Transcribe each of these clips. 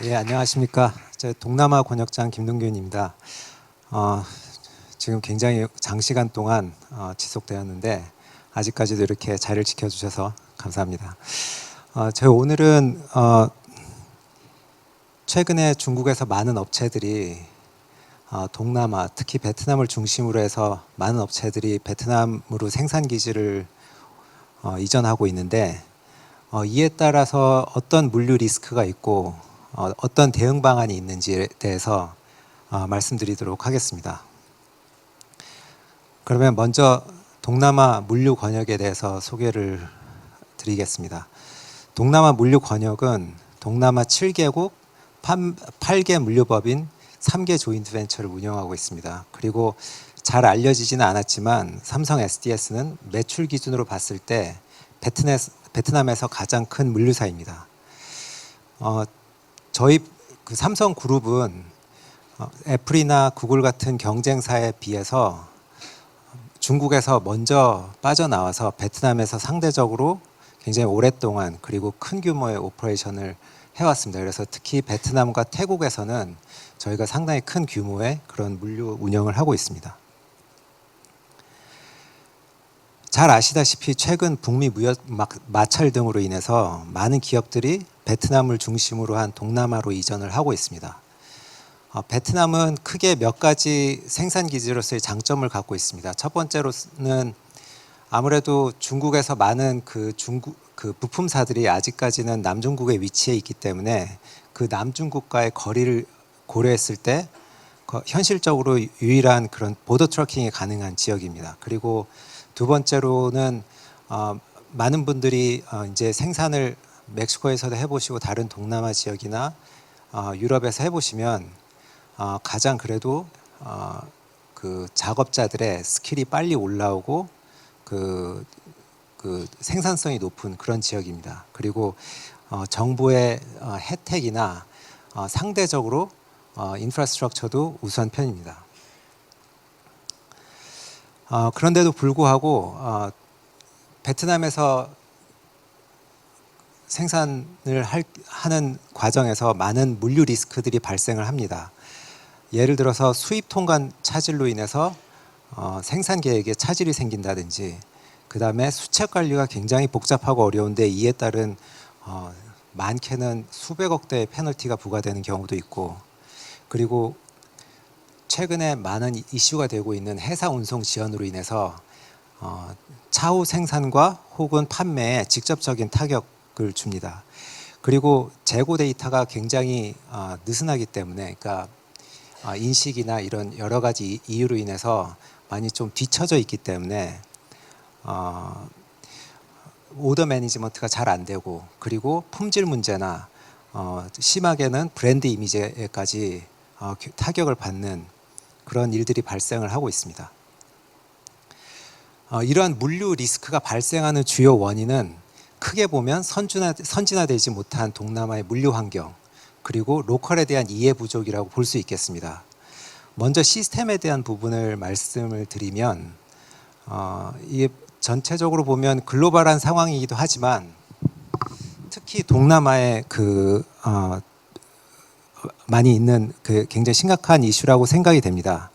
예, 안녕하십니까. 저 동남아 권역장 김동균입니다. 지금 굉장히 장시간 동안 지속되었는데 아직까지도 이렇게 자리를 지켜주셔서 감사합니다. 저희 오늘은 최근에 중국에서 많은 업체들이 동남아, 특히 베트남을 중심으로 해서 많은 업체들이 베트남으로 생산 기지를 이전하고 있는데 이에 따라서 어떤 물류 리스크가 있고 어떤 대응 방안이 있는지에 대해서 말씀드리도록 하겠습니다. 그러면 먼저 동남아 물류 권역에 대해서 소개를 드리겠습니다. 동남아 물류 권역은 동남아 7개국 8개 물류법인 3개 조인트 벤처를 운영하고 있습니다. 그리고 잘 알려지지는 않았지만 삼성 SDS는 매출 기준으로 봤을 때 베트남에서 가장 큰 물류사입니다. 저희 그 삼성그룹은 애플이나 구글 같은 경쟁사에 비해서 중국에서 먼저 빠져나와서 베트남에서 상대적으로 굉장히 오랫동안 그리고 큰 규모의 오퍼레이션을 해왔습니다. 그래서 특히 베트남과 태국에서는 저희가 상당히 큰 규모의 그런 물류 운영을 하고 있습니다. 잘 아시다시피 최근 북미 무역 마찰 등으로 인해서 많은 기업들이 베트남을 중심으로 한 동남아로 이전을 하고 있습니다. 베트남은 크게 몇 가지 생산 기지로서의 장점을 갖고 있습니다. 첫 번째로는 아무래도 중국에서 많은 그 부품사들이 아직까지는 남중국에 위치해 있기 때문에 그 남중국과의 거리를 고려했을 때 현실적으로 유일한 그런 보더 트러킹이 가능한 지역입니다. 그리고 두 번째로는 많은 분들이 이제 생산을 멕시코에서도 해보시고 다른 동남아 지역이나 유럽에서 해보시면 가장 그래도 그 작업자들의 스킬이 빨리 올라오고 그 생산성이 높은 그런 지역입니다. 그리고 정부의 혜택이나 상대적으로 인프라스트럭처도 우수한 편입니다. 그런데도 불구하고 베트남에서 생산을 하는 과정에서 많은 물류 리스크들이 발생을 합니다. 예를 들어서 수입 통관 차질로 인해서 생산 계획에 차질이 생긴다든지, 그 다음에 수책 관리가 굉장히 복잡하고 어려운데 이에 따른 많게는 수백억 대의 페널티가 부과되는 경우도 있고, 그리고 최근에 많은 이슈가 되고 있는 해사 운송 지연으로 인해서 차후 생산과 혹은 판매에 직접적인 타격을 줍니다. 그리고 재고 데이터가 굉장히 느슨하기 때문에, 그러니까 인식이나 이런 여러 가지 이유로 인해서 많이 좀 뒤처져 있기 때문에 오더 매니지먼트가 잘 안 되고, 그리고 품질 문제나 심하게는 브랜드 이미지에까지 타격을 받는 그런 일들이 발생을 하고 있습니다. 이러한 물류 리스크가 발생하는 주요 원인은 크게 보면 선진화되지 못한 동남아의 물류 환경, 그리고 로컬에 대한 이해 부족이라고 볼 수 있겠습니다. 먼저 시스템에 대한 부분을 말씀을 드리면 이게 전체적으로 보면 글로벌한 상황이기도 하지만 특히 동남아에 많이 있는 굉장히 심각한 이슈라고 생각이 됩니다.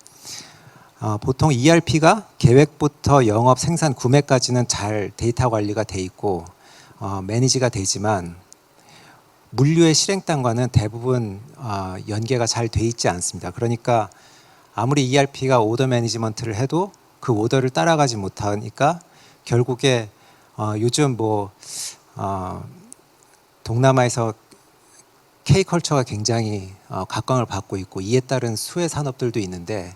보통 ERP가 계획부터 영업, 생산, 구매까지는 잘 데이터 관리가 돼 있고 매니지가 되지만 물류의 실행단과는 대부분 연계가 잘 돼 있지 않습니다. 그러니까 아무리 ERP가 오더 매니지먼트를 해도 그 오더를 따라가지 못하니까 결국에 요즘 동남아에서 K컬처가 굉장히 각광을 받고 있고 이에 따른 수혜 산업들도 있는데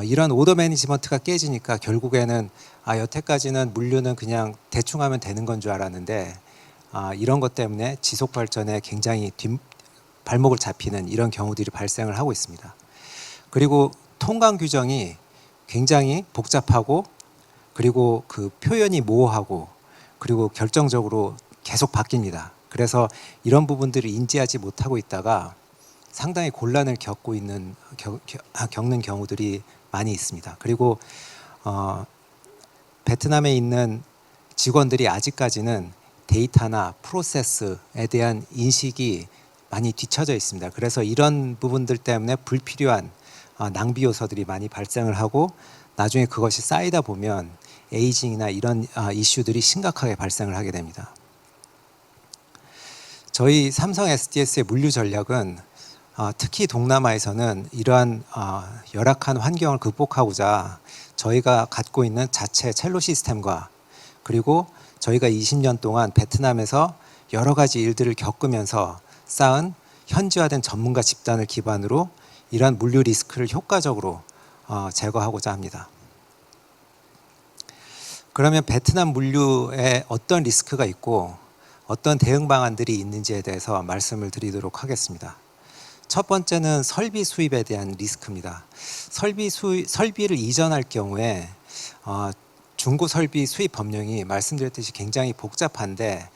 이런 오더 매니지먼트가 깨지니까 결국에는 여태까지는 물류는 그냥 대충 하면 되는 건 줄 알았는데 이런 것 때문에 지속 발전에 굉장히 발목을 잡히는 이런 경우들이 발생을 하고 있습니다. 그리고 통관 규정이 굉장히 복잡하고, 그리고 그 표현이 모호하고, 그리고 결정적으로 계속 바뀝니다. 그래서 이런 부분들을 인지하지 못하고 있다가 상당히 곤란을 겪는 경우들이 많이 있습니다. 그리고 베트남에 있는 직원들이 아직까지는 데이터나 프로세스에 대한 인식이 많이 뒤처져 있습니다. 그래서 이런 부분들 때문에 불필요한 낭비 요소들이 많이 발생을 하고 나중에 그것이 쌓이다 보면 에이징이나 이런 이슈들이 심각하게 발생을 하게 됩니다. 저희 삼성 SDS의 물류 전략은 특히 동남아에서는 이러한 열악한 환경을 극복하고자 저희가 갖고 있는 자체 첼로 시스템과 그리고 저희가 20년 동안 베트남에서 여러 가지 일들을 겪으면서 쌓은 현지화된 전문가 집단을 기반으로 이러한 물류 리스크를 효과적으로 제거하고자 합니다. 그러면 베트남 물류에 어떤 리스크가 있고 어떤 대응 방안들이 있는지에 대해서 말씀을 드리도록 하겠습니다. 첫 번째는 설비 수입에 대한 리스크입니다. 설비를 이전할 경우에 중고 설비 수입 법령이 말씀드렸듯이 굉장히 복잡한데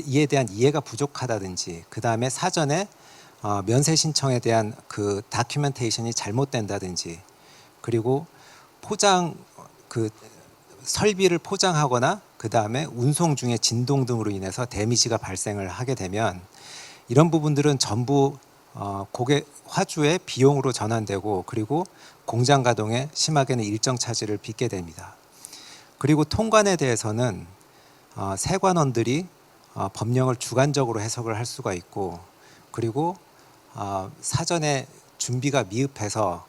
이에 대한 이해가 부족하다든지 그 다음에 사전에 면세 신청에 대한 그 다큐멘테이션이 잘못된다든지 그리고 설비를 포장하거나 그 다음에 운송 중에 진동 등으로 인해서 데미지가 발생을 하게 되면 이런 부분들은 전부 고객 화주의 비용으로 전환되고 그리고 공장 가동에 심하게는 일정 차질을 빚게 됩니다. 그리고 통관에 대해서는 세관원들이 법령을 주관적으로 해석을 할 수가 있고 그리고 사전에 준비가 미흡해서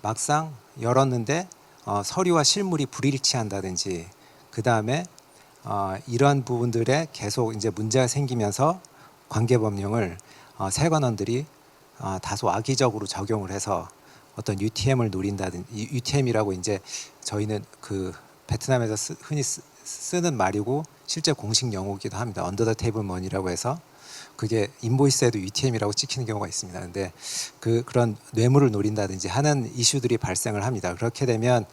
막상 열었는데 서류와 실물이 불일치한다든지 그 다음에 이러한 부분들에 계속 이제 문제가 생기면서 관계법령을 세관원들이 다소 악의적으로 적용을 해서 어떤 UTM을 노린다든지 UTM이라고 이제 저희는 그 베트남에서 흔히 쓰는 말이고 실제 공식 용어이기도 합니다. 언더 더 테이블 머니라고 해서 그게 인보이스에도 UTM이라고 찍히는 경우가 있습니다. 그런데 그런 뇌물을 노린다든지 하는 이슈들이 발생을 합니다. 그렇게 되면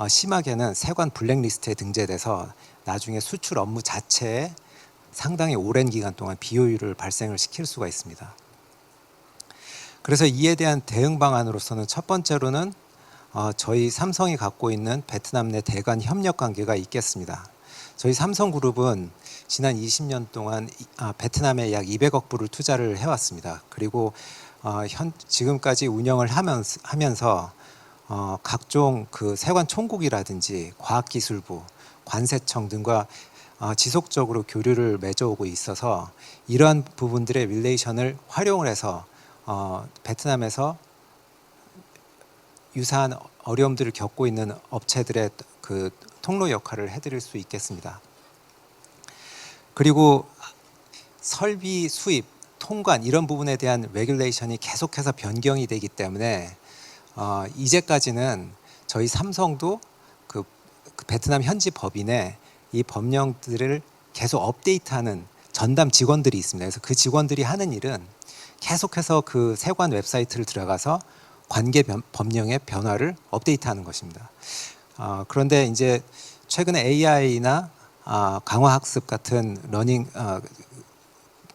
심하게는 세관 블랙리스트에 등재돼서 나중에 수출 업무 자체에 상당히 오랜 기간 동안 비효율을 발생을 시킬 수가 있습니다. 그래서 이에 대한 대응 방안으로서는 첫 번째로는 저희 삼성이 갖고 있는 베트남 내 대관 협력 관계가 있겠습니다. 저희 삼성그룹은 지난 20년 동안 베트남에 약 200억 불을 투자를 해왔습니다. 그리고 지금까지 운영을 하면서 각종 그 세관 총국이라든지 과학기술부, 관세청 등과 지속적으로 교류를 맺어오고 있어서 이러한 부분들의 릴레이션을 활용을 해서 베트남에서 유사한 어려움들을 겪고 있는 업체들의 그 통로 역할을 해드릴 수 있겠습니다. 그리고 설비 수입, 통관 이런 부분에 대한 레귤레이션이 계속해서 변경이 되기 때문에 이제까지는 저희 삼성도 그 베트남 현지 법인에 이 법령들을 계속 업데이트하는 전담 직원들이 있습니다. 그래서 그 직원들이 하는 일은 계속해서 그 세관 웹사이트를 들어가서 관계 법령의 변화를 업데이트하는 것입니다. 그런데 이제 최근에 AI나 강화학습 같은 러닝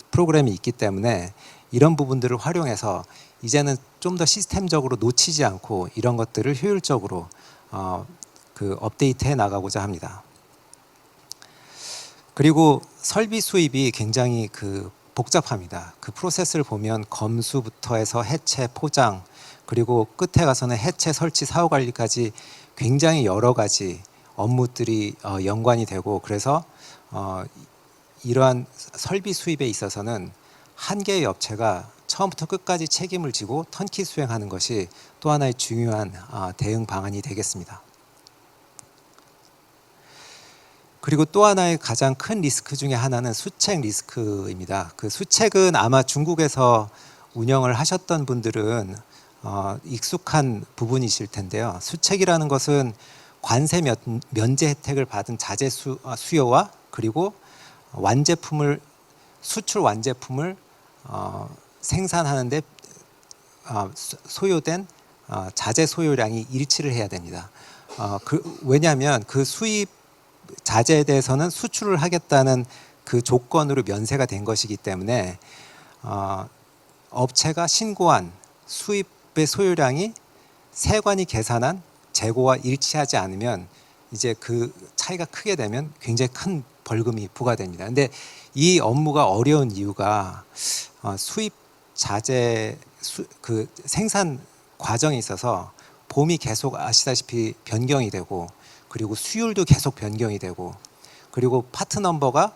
프로그램이 있기 때문에 이런 부분들을 활용해서 이제는 좀 더 시스템적으로 놓치지 않고 이런 것들을 효율적으로 그 업데이트해 나가고자 합니다. 그리고 설비 수입이 굉장히 그 복잡합니다. 그 프로세스를 보면 검수부터 해서 해체, 포장 그리고 끝에 가서는 해체, 설치, 사후 관리까지 굉장히 여러 가지 업무들이 연관이 되고 그래서 이러한 설비 수입에 있어서는 한 개의 업체가 처음부터 끝까지 책임을 지고 턴키 수행하는 것이 또 하나의 중요한 대응 방안이 되겠습니다. 그리고 또 하나의 가장 큰 리스크 중에 하나는 수책 리스크입니다. 그 수책은 아마 중국에서 운영을 하셨던 분들은 익숙한 부분이실 텐데요. 수책이라는 것은 관세 면제 혜택을 받은 자재 수요와 그리고 수출 완제품을 생산하는데 소요된 자재 소요량이 일치를 해야 됩니다. 왜냐하면 그 수입 자재에 대해서는 수출을 하겠다는 그 조건으로 면세가 된 것이기 때문에 업체가 신고한 수입의 소요량이 세관이 계산한 재고와 일치하지 않으면 이제 그 차이가 크게 되면 굉장히 큰 벌금이 부과됩니다. 근데 이 업무가 어려운 이유가 수입 그 생산 과정에 있어서 봄이 계속 아시다시피 변경이 되고, 그리고 수율도 계속 변경이 되고, 그리고 파트 넘버가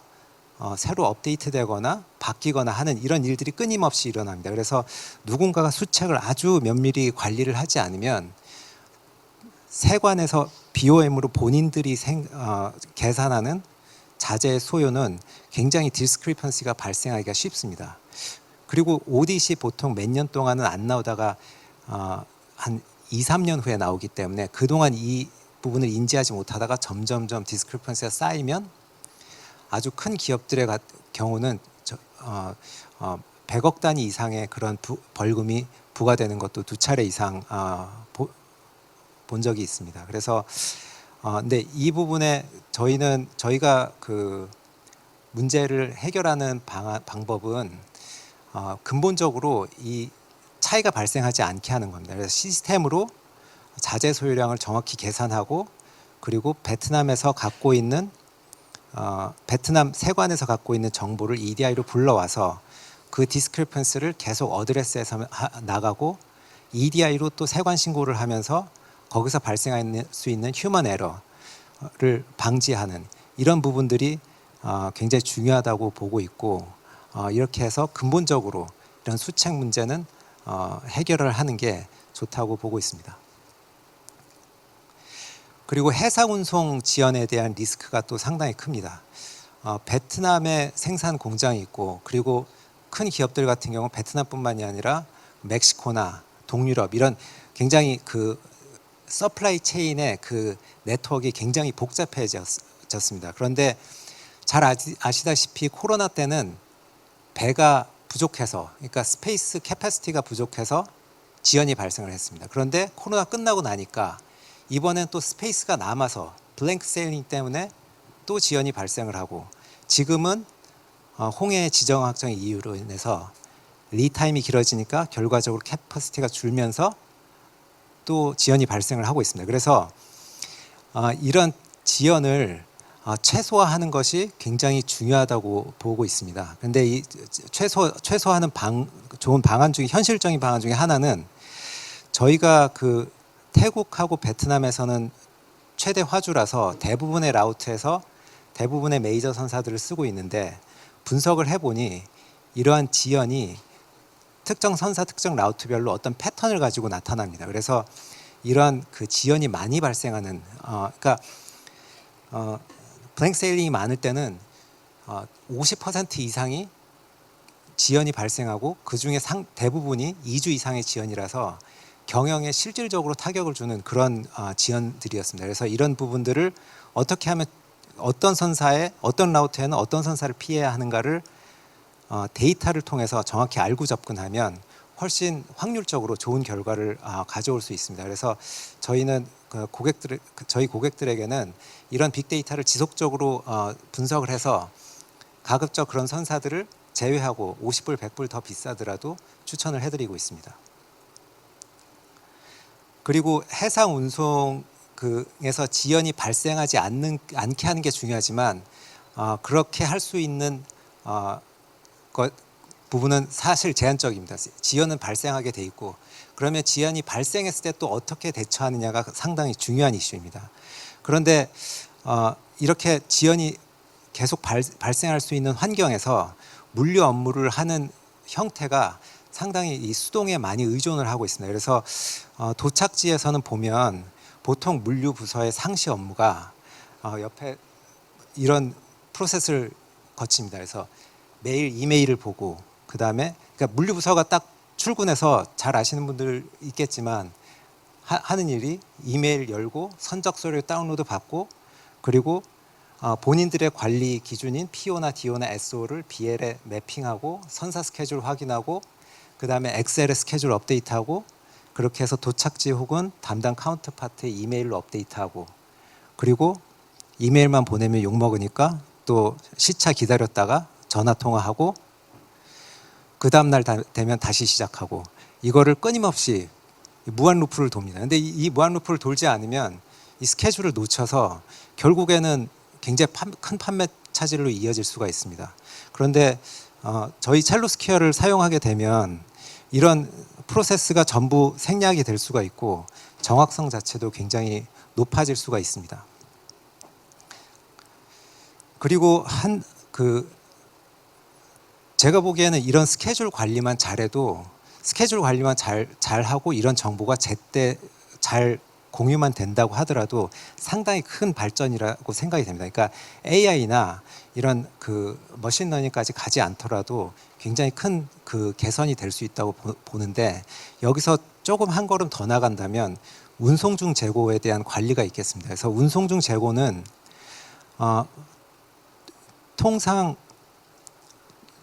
새로 업데이트되거나 바뀌거나 하는 이런 일들이 끊임없이 일어납니다. 그래서 누군가가 수책을 아주 면밀히 관리를 하지 않으면 세관에서 BOM으로 본인들이 계산하는 자재의 소요는 굉장히 디스크리펀시가 발생하기가 쉽습니다. 그리고 오디시 보통 몇 년 동안은 안 나오다가 한 2, 3년 후에 나오기 때문에 그동안 이 부분을 인지하지 못하다가 점점점 디스크리펀시가 쌓이면 아주 큰 기업들의 경우는 100억 단위 이상의 그런 벌금이 부과되는 것도 2차례 이상 본 적이 있습니다. 그래서 근데 이 부분에 저희가 그 문제를 해결하는 방법은 근본적으로 이 차이가 발생하지 않게 하는 겁니다. 그래서 시스템으로 자재 소유량을 정확히 계산하고, 그리고 베트남에서 갖고 있는 베트남 세관에서 갖고 있는 정보를 EDI로 불러와서 그 디스크리펀스를 계속 어드레스해서 나가고, EDI로 또 세관 신고를 하면서 거기서 발생할 수 있는 휴먼 에러를 방지하는 이런 부분들이 굉장히 중요하다고 보고 있고, 이렇게 해서 근본적으로 이런 수책 문제는 해결을 하는 게 좋다고 보고 있습니다. 그리고 해상 운송 지연에 대한 리스크가 또 상당히 큽니다. 베트남에 생산 공장이 있고, 그리고 큰 기업들 같은 경우 베트남뿐만이 아니라 멕시코나 동유럽 이런 굉장히 그 서플라이 체인의 그 네트워크가 굉장히 복잡해졌습니다. 그런데 잘 아시다시피 코로나 때는 배가 부족해서, 그러니까 스페이스 캐파시티가 부족해서 지연이 발생을 했습니다. 그런데 코로나 끝나고 나니까 이번엔 또 스페이스가 남아서 블랭크 세일링 때문에 또 지연이 발생을 하고, 지금은 홍해 지정 확정 이유로 인해서 리타임이 길어지니까 결과적으로 캐파시티가 줄면서 또 지연이 발생을 하고 있습니다. 그래서 이런 지연을 최소화하는 것이 굉장히 중요하다고 보고 있습니다. 그런데 이 최소화하는 좋은 방안 중에, 현실적인 방안 중에 하나는, 저희가 그 태국하고 베트남에서는 최대 화주라서 대부분의 라우트에서 대부분의 메이저 선사들을 쓰고 있는데, 분석을 해보니 이러한 지연이 특정 선사, 특정 라우트별로 어떤 패턴을 가지고 나타납니다. 그래서 이러한 그 지연이 많이 발생하는, 그러니까 블랭크 세일링이 많을 때는 50% 이상이 지연이 발생하고, 그 중에 대부분이 2주 이상의 지연이라서 경영에 실질적으로 타격을 주는 그런 지연들이었습니다. 그래서 이런 부분들을 어떻게 하면 어떤 선사에, 어떤 라우트에는 어떤 선사를 피해야 하는가를 데이터를 통해서 정확히 알고 접근하면 훨씬 확률적으로 좋은 결과를 가져올 수 있습니다. 그래서 저희는 저희 고객들에게는 이런 빅데이터를 지속적으로 분석을 해서 가급적 그런 선사들을 제외하고 50불, 100불 더 비싸더라도 추천을 해드리고 있습니다. 그리고 해상 운송에서 지연이 발생하지 않게 하는 게 중요하지만, 그렇게 할 수 있는 부분은 사실 제한적입니다. 지연은 발생하게 돼 있고, 그러면 지연이 발생했을 때 또 어떻게 대처하느냐가 상당히 중요한 이슈입니다. 그런데 이렇게 지연이 계속 발생할 수 있는 환경에서 물류 업무를 하는 형태가 상당히 이 수동에 많이 의존을 하고 있습니다. 그래서 도착지에서는 보면 보통 물류 부서의 상시 업무가 옆에 이런 프로세스를 거칩니다. 그래서 매일 이메일을 보고, 그 다음에 그러니까 물류 부서가 딱 출근해서, 잘 아시는 분들 있겠지만 하는 일이 이메일 열고 선적 서류 다운로드 받고, 그리고 본인들의 관리 기준인 PO나 DO나 SO를 BL에 매핑하고, 선사 스케줄 확인하고, 그 다음에 엑셀에 스케줄 업데이트하고, 그렇게 해서 도착지 혹은 담당 카운터파트의 이메일로 업데이트하고, 그리고 이메일만 보내면 욕먹으니까 또 시차 기다렸다가 전화 통화하고, 그 다음날 되면 다시 시작하고, 이거를 끊임없이 무한 루프를 돕니다. 근데 이 무한 루프를 돌지 않으면 이 스케줄을 놓쳐서 결국에는 굉장히 큰 판매 차질로 이어질 수가 있습니다. 그런데 저희 첼로스퀘어를 사용하게 되면 이런 프로세스가 전부 생략이 될 수가 있고 정확성 자체도 굉장히 높아질 수가 있습니다. 그리고 제가 보기에는 이런 스케줄 관리만 잘해도 스케줄 관리만 잘하고 이런 정보가 제때 잘 공유만 된다고 하더라도 상당히 큰 발전이라고 생각이 됩니다. 그러니까 AI나 이런 머신러닝까지 가지 않더라도 굉장히 큰 개선이 될 수 있다고 보는데, 여기서 조금 한 걸음 더 나간다면 운송 중 재고에 대한 관리가 있겠습니다. 그래서 운송 중 재고는 통상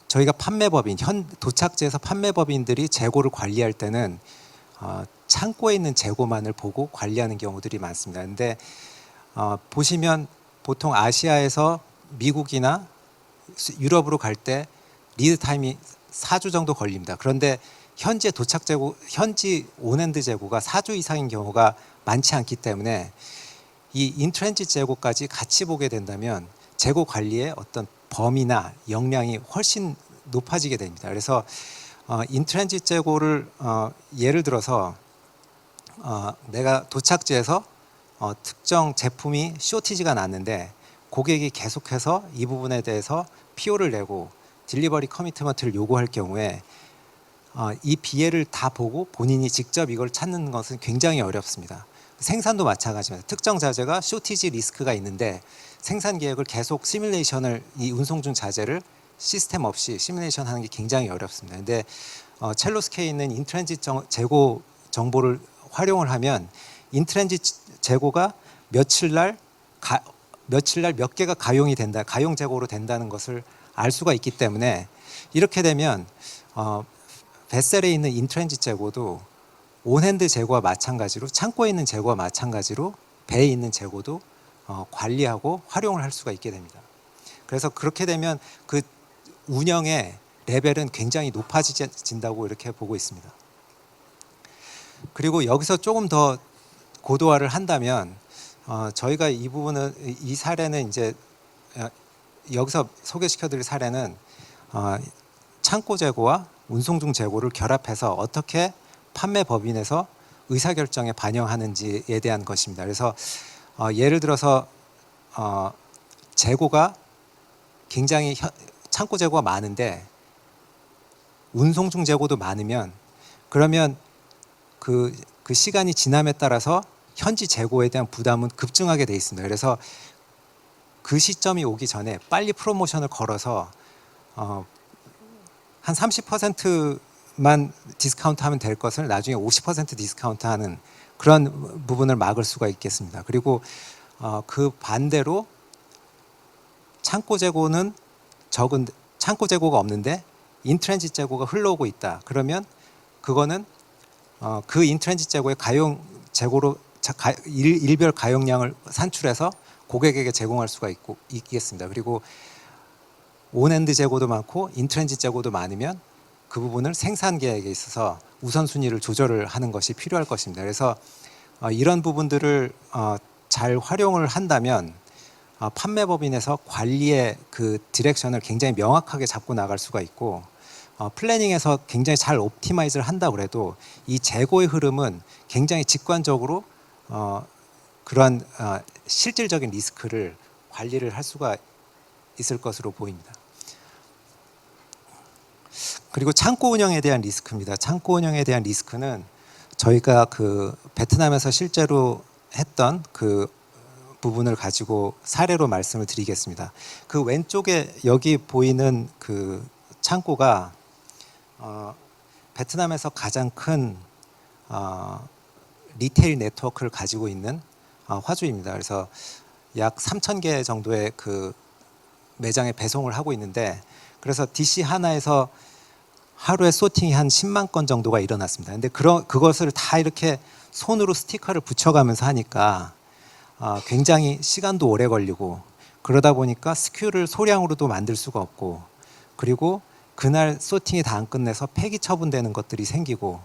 저희가 판매법인, 도착지에서 판매법인들이 재고를 관리할 때는 창고에 있는 재고만을 보고 관리하는 경우들이 많습니다. 그런데 보시면 보통 아시아에서 미국이나 유럽으로 갈 때 리드 타임이 4주 정도 걸립니다. 그런데 현재 도착 재고, 현지 온핸드 재고가 4주 이상인 경우가 많지 않기 때문에 이 인트랜짓 재고까지 같이 보게 된다면 재고 관리의 어떤 범위나 역량이 훨씬 높아지게 됩니다. 그래서 인트랜짓 재고를 예를 들어서 내가 도착지에서 특정 제품이 쇼티지가 났는데 고객이 계속해서 이 부분에 대해서 PO를 내고 딜리버리 커미트먼트를 요구할 경우에 이 BL을 다 보고 본인이 직접 이걸 찾는 것은 굉장히 어렵습니다. 생산도 마찬가지입니다. 특정 자재가 쇼티지 리스크가 있는데 생산 계획을 계속 시뮬레이션을, 이 운송 중 자재를 시스템 없이 시뮬레이션 하는 게 굉장히 어렵습니다. 근데 첼로스케에 있는 인트랜짓 재고 정보를 활용을 하면 인트랜짓 재고가 며칠 날 몇 개가 가용 재고로 된다는 것을 알 수가 있기 때문에, 이렇게 되면 뱃셀에 있는 인트랜짓 재고도 온핸드 재고와 마찬가지로, 창고에 있는 재고와 마찬가지로 배에 있는 재고도 관리하고 활용을 할 수가 있게 됩니다. 그래서 그렇게 되면 그 운영의 레벨은 굉장히 높아진다고 이렇게 보고 있습니다. 그리고 여기서 조금 더 고도화를 한다면 저희가 이 사례는 이제 여기서 소개시켜드릴 사례는 창고 재고와 운송 중 재고를 결합해서 어떻게 판매 법인에서 의사결정에 반영하는지에 대한 것입니다. 그래서 예를 들어서 재고가 굉장히 창고 재고가 많은데 운송 중 재고도 많으면, 그러면 그 시간이 지남에 따라서 현지 재고에 대한 부담은 급증하게 돼 있습니다. 그래서 그 시점이 오기 전에 빨리 프로모션을 걸어서 한 30%만 디스카운트하면 될 것을 나중에 50% 디스카운트하는 그런 부분을 막을 수가 있겠습니다. 그리고 그 반대로 창고 재고는 창고 재고가 없는데 인트랜짓 재고가 흘러오고 있다. 그러면 그거는 그 인트랜짓 재고의 재고로 일별 가용량을 산출해서 고객에게 제공할 수가 있겠습니다. 그리고 온핸드 재고도 많고 인트랜짓 재고도 많으면 그 부분을 생산 계획에 있어서 우선순위를 조절을 하는 것이 필요할 것입니다. 그래서 이런 부분들을 잘 활용을 한다면 판매법인에서 관리의 그 디렉션을 굉장히 명확하게 잡고 나갈 수가 있고, 플래닝에서 굉장히 잘 옵티마이즈를 한다고 해도 이 재고의 흐름은 굉장히 직관적으로 그러한 실질적인 리스크를 관리를 할 수가 있을 것으로 보입니다. 그리고 창고 운영에 대한 리스크입니다. 창고 운영에 대한 리스크는 저희가 베트남에서 실제로 했던 그 부분을 가지고 사례로 말씀을 드리겠습니다. 그 왼쪽에 여기 보이는 그 창고가 베트남에서 가장 큰 리테일 네트워크를 가지고 있는 화주입니다. 그래서 약 3,000개 정도의 그 매장에 배송을 하고 있는데, 그래서 DC 하나에서 하루에 소팅이 한 10만 건 정도가 일어났습니다. 근데 그것을 다 이렇게 손으로 스티커를 붙여가면서 하니까 굉장히 시간도 오래 걸리고, 그러다 보니까 SKU를 소량으로도 만들 수가 없고, 그리고 그날 소팅이 다 안 끝내서 폐기 처분되는 것들이 생기고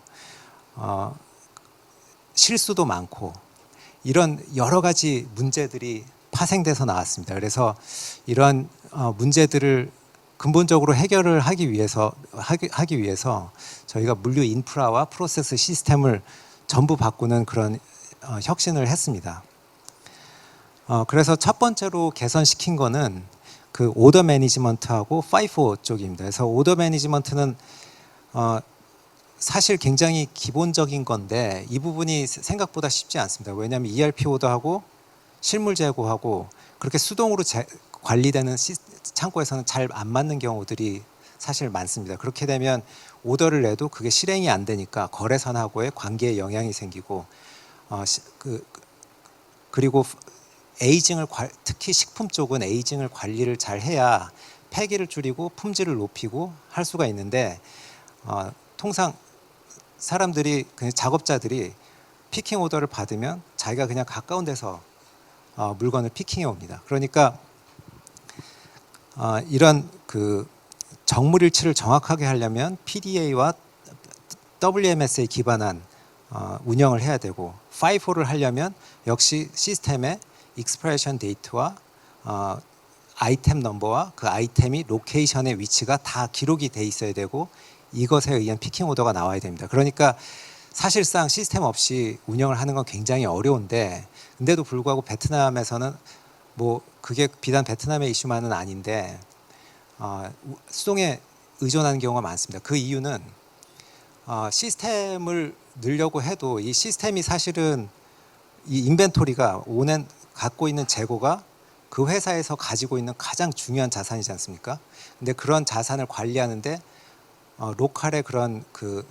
실수도 많고, 이런 여러 가지 문제들이 파생돼서 나왔습니다. 그래서 이런 문제들을 근본적으로 해결을 하기 위해서 저희가 물류 인프라와 프로세스 시스템을 전부 바꾸는 그런 혁신을 했습니다. 그래서 첫 번째로 개선시킨 거는 그 오더 매니지먼트하고 파이포 쪽입니다. 그래서 오더 매니지먼트는 사실 굉장히 기본적인 건데 이 부분이 생각보다 쉽지 않습니다. 왜냐하면 ERP 오더하고 실물 재고하고 그렇게 수동으로 관리되는 창고에서는 잘 안 맞는 경우들이 사실 많습니다. 그렇게 되면 오더를 내도 그게 실행이 안 되니까 거래선하고의 관계에 영향이 생기고 그리고 에이징을 특히 식품 쪽은 에이징을 관리를 잘 해야 폐기를 줄이고 품질을 높이고 할 수가 있는데 통상 사람들이 그냥 작업자들이 피킹 오더를 받으면 자기가 그냥 가까운 데서 물건을 피킹해 옵니다. 그러니까 이런 그 정물일치를 정확하게 하려면 PDA와 WMS에 기반한 운영을 해야 되고 FIFO를 하려면 역시 시스템의 익스프레션 데이터와 아이템 넘버와 그 아이템이 로케이션의 위치가 다 기록이 돼 있어야 되고 이것에 의한 피킹 오더가 나와야 됩니다. 그러니까 사실상 시스템 없이 운영을 하는 건 굉장히 어려운데 근데도 불구하고 베트남에서는 뭐 그게 비단 베트남의 이슈만은 아닌데 수동에 의존하는 경우가 많습니다. 그 이유는 시스템을 넣으려고 해도 이 시스템이 사실은 이 인벤토리가 갖고 있는 재고가 그 회사에서 가지고 있는 가장 중요한 자산이지 않습니까? 근데 그런 자산을 관리하는데 로컬의 그런 그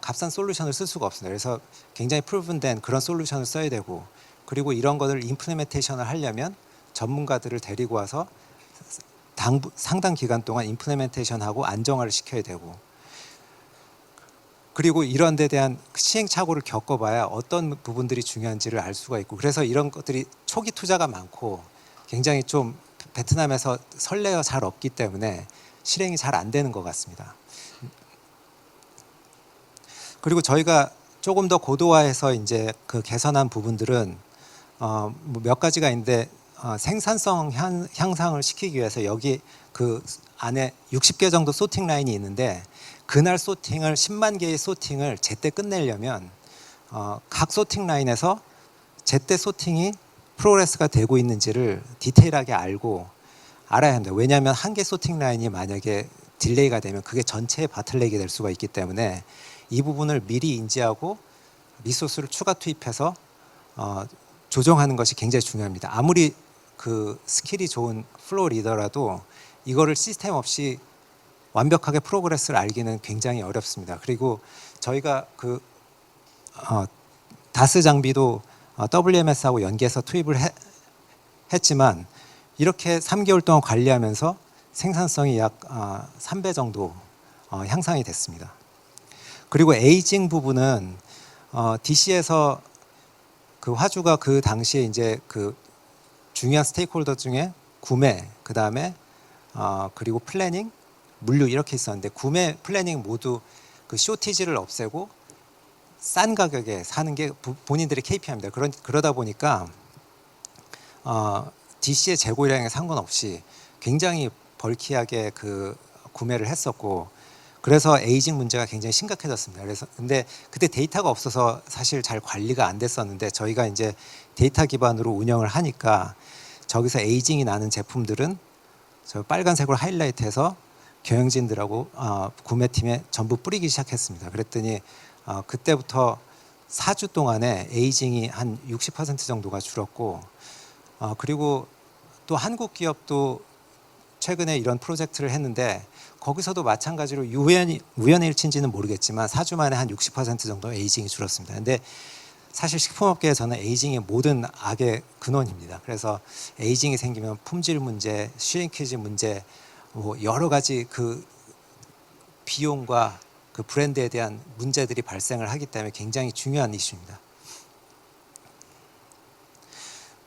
값싼 솔루션을 쓸 수가 없습니다. 그래서 굉장히 프루븐된 그런 솔루션을 써야 되고 그리고 이런 것을 임플리멘테이션을 하려면 전문가들을 데리고 와서 상당 기간 동안 임플리멘테이션하고 안정화를 시켜야 되고 그리고 이런 데 대한 시행착오를 겪어봐야 어떤 부분들이 중요한지를 알 수가 있고 그래서 이런 것들이 초기 투자가 많고 굉장히 좀 베트남에서 선례가 잘 없기 때문에 실행이 잘 안 되는 것 같습니다. 그리고 저희가 조금 더 고도화해서 이제 그 개선한 부분들은 몇 가지가 있는데 생산성 향상을 시키기 위해서 여기 그 안에 60개 정도 소팅 라인이 있는데 그날 소팅을 10만 개의 소팅을 제때 끝내려면 각 소팅 라인에서 제때 소팅이 프로그레스가 되고 있는지를 디테일하게 알아야 합니다. 왜냐하면 한 개 소팅 라인이 만약에 딜레이가 되면 그게 전체의 바틀렉이 될 수가 있기 때문에 이 부분을 미리 인지하고 리소스를 추가 투입해서 조정하는 것이 굉장히 중요합니다. 아무리 그 스킬이 좋은 플로우 리더라도 이거를 시스템 없이 완벽하게 프로그레스를 알기는 굉장히 어렵습니다. 그리고 저희가 그 다스 장비도 WMS하고 연계해서 투입을 했지만 이렇게 3개월 동안 관리하면서 생산성이 약 3배 정도 향상이 됐습니다. 그리고 에이징 부분은 DC에서 그 화주가 그 당시에 이제 그 중요한 스테이크홀더 중에 구매, 그 다음에 그리고 플래닝, 물류 이렇게 있었는데 구매, 플래닝 모두 그 쇼티지를 없애고 싼 가격에 사는 게 본인들의 KPI입니다. 그러다 보니까 DC의 재고량에 상관없이 굉장히 벌키하게 그 구매를 했었고 그래서 에이징 문제가 굉장히 심각해졌습니다. 그래서 근데 그때 데이터가 없어서 사실 잘 관리가 안 됐었는데 저희가 이제 데이터 기반으로 운영을 하니까 저기서 에이징이 나는 제품들은 저 빨간색으로 하이라이트해서 경영진들하고 구매팀에 전부 뿌리기 시작했습니다. 그랬더니 그때부터 4주 동안에 에이징이 한 60% 정도가 줄었고 그리고 또 한국 기업도 최근에 이런 프로젝트를 했는데 거기서도 마찬가지로 우연의 일치인지는 모르겠지만 4주 만에 한 60% 정도 에이징이 줄었습니다. 근데 사실 식품업계에서는 에이징이 모든 악의 근원입니다. 그래서 에이징이 생기면 품질 문제, 슈링키지 문제, 뭐 여러 가지 그 비용과 그 브랜드에 대한 문제들이 발생을 하기 때문에 굉장히 중요한 이슈입니다.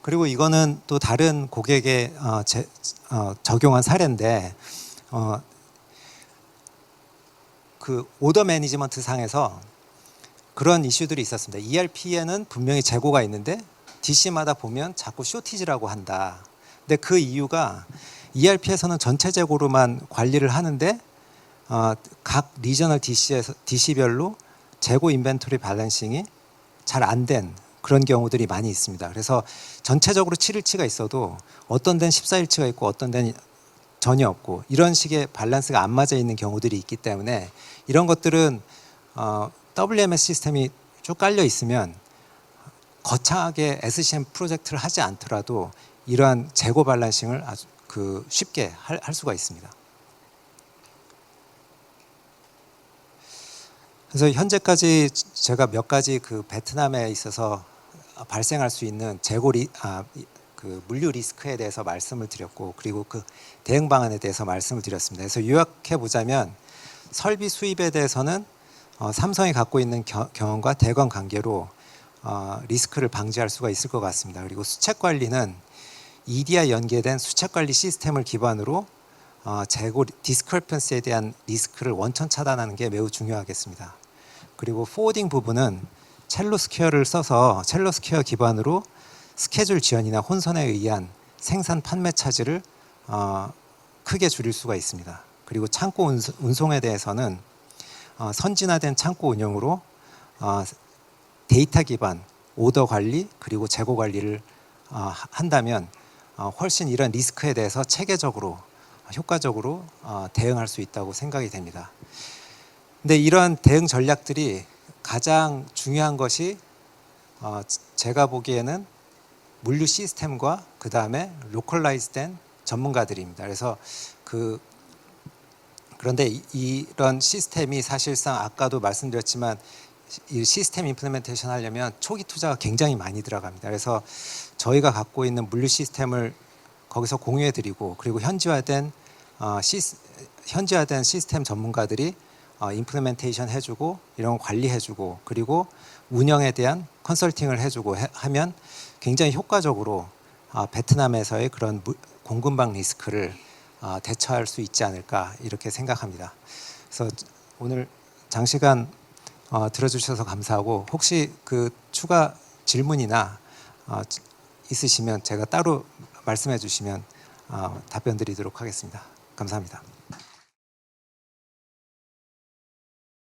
그리고 이거는 또 다른 고객에 적용한 사례인데 그 오더 매니지먼트 상에서 그런 이슈들이 있었습니다. ERP에는 분명히 재고가 있는데 DC마다 보면 자꾸 쇼티지라고 한다. 근데 그 이유가 ERP에서는 전체적으로만 관리를 하는데 각 리저널 DC별로 재고 인벤토리 밸런싱이 잘 안 된 그런 경우들이 많이 있습니다. 그래서 전체적으로 7일치가 있어도 어떤 데는 14일치가 있고 어떤 데는 전혀 없고 이런 식의 밸런스가 안 맞아 있는 경우들이 있기 때문에 이런 것들은 WMS 시스템이 쭉 깔려 있으면 거창하게 SCM 프로젝트를 하지 않더라도 이러한 재고 밸런싱을 아주 쉽게 할 수가 있습니다. 그래서 현재까지 제가 몇 가지 베트남에 있어서 발생할 수 있는 물류 리스크에 대해서 말씀을 드렸고, 그리고 대응 방안에 대해서 말씀을 드렸습니다. 그래서 요약해 보자면 설비 수입에 대해서는 삼성이 갖고 있는 경험과 대건 관계로 리스크를 방지할 수가 있을 것 같습니다. 그리고 수책 관리는 EDI 연계된 수책 관리 시스템을 기반으로 재고 디스크레펀시에 대한 리스크를 원천 차단하는 게 매우 중요하겠습니다. 그리고 포워딩 부분은 첼로스퀘어를 써서 첼로스퀘어 기반으로 스케줄 지연이나 혼선에 의한 생산 판매 차질을 크게 줄일 수가 있습니다. 그리고 창고 운송에 대해서는 선진화된 창고 운영으로 데이터 기반 오더 관리 그리고 재고 관리를 한다면 훨씬 이런 리스크에 대해서 체계적으로 효과적으로 대응할 수 있다고 생각이 됩니다. 근데 이런 대응 전략들이 가장 중요한 것이 제가 보기에는 물류 시스템과 그 다음에 로컬라이즈된 전문가들입니다. 그래서 그런데 이런 시스템이 사실상 아까도 말씀드렸지만 이 시스템 임플리멘테이션 하려면 초기 투자가 굉장히 많이 들어갑니다. 그래서 저희가 갖고 있는 물류 시스템을 거기서 공유해드리고, 그리고 현지화된 시스템 전문가들이 임플리멘테이션 해주고 이런 거 관리해주고, 그리고 운영에 대한 컨설팅을 해주고 하면 굉장히 효과적으로 베트남에서의 그런 공급망 리스크를 대처할 수 있지 않을까 이렇게 생각합니다. 그래서 오늘 장시간 들어주셔서 감사하고, 혹시 추가 질문이나 있으시면 제가 따로 말씀해 주시면 답변 드리도록 하겠습니다. 감사합니다.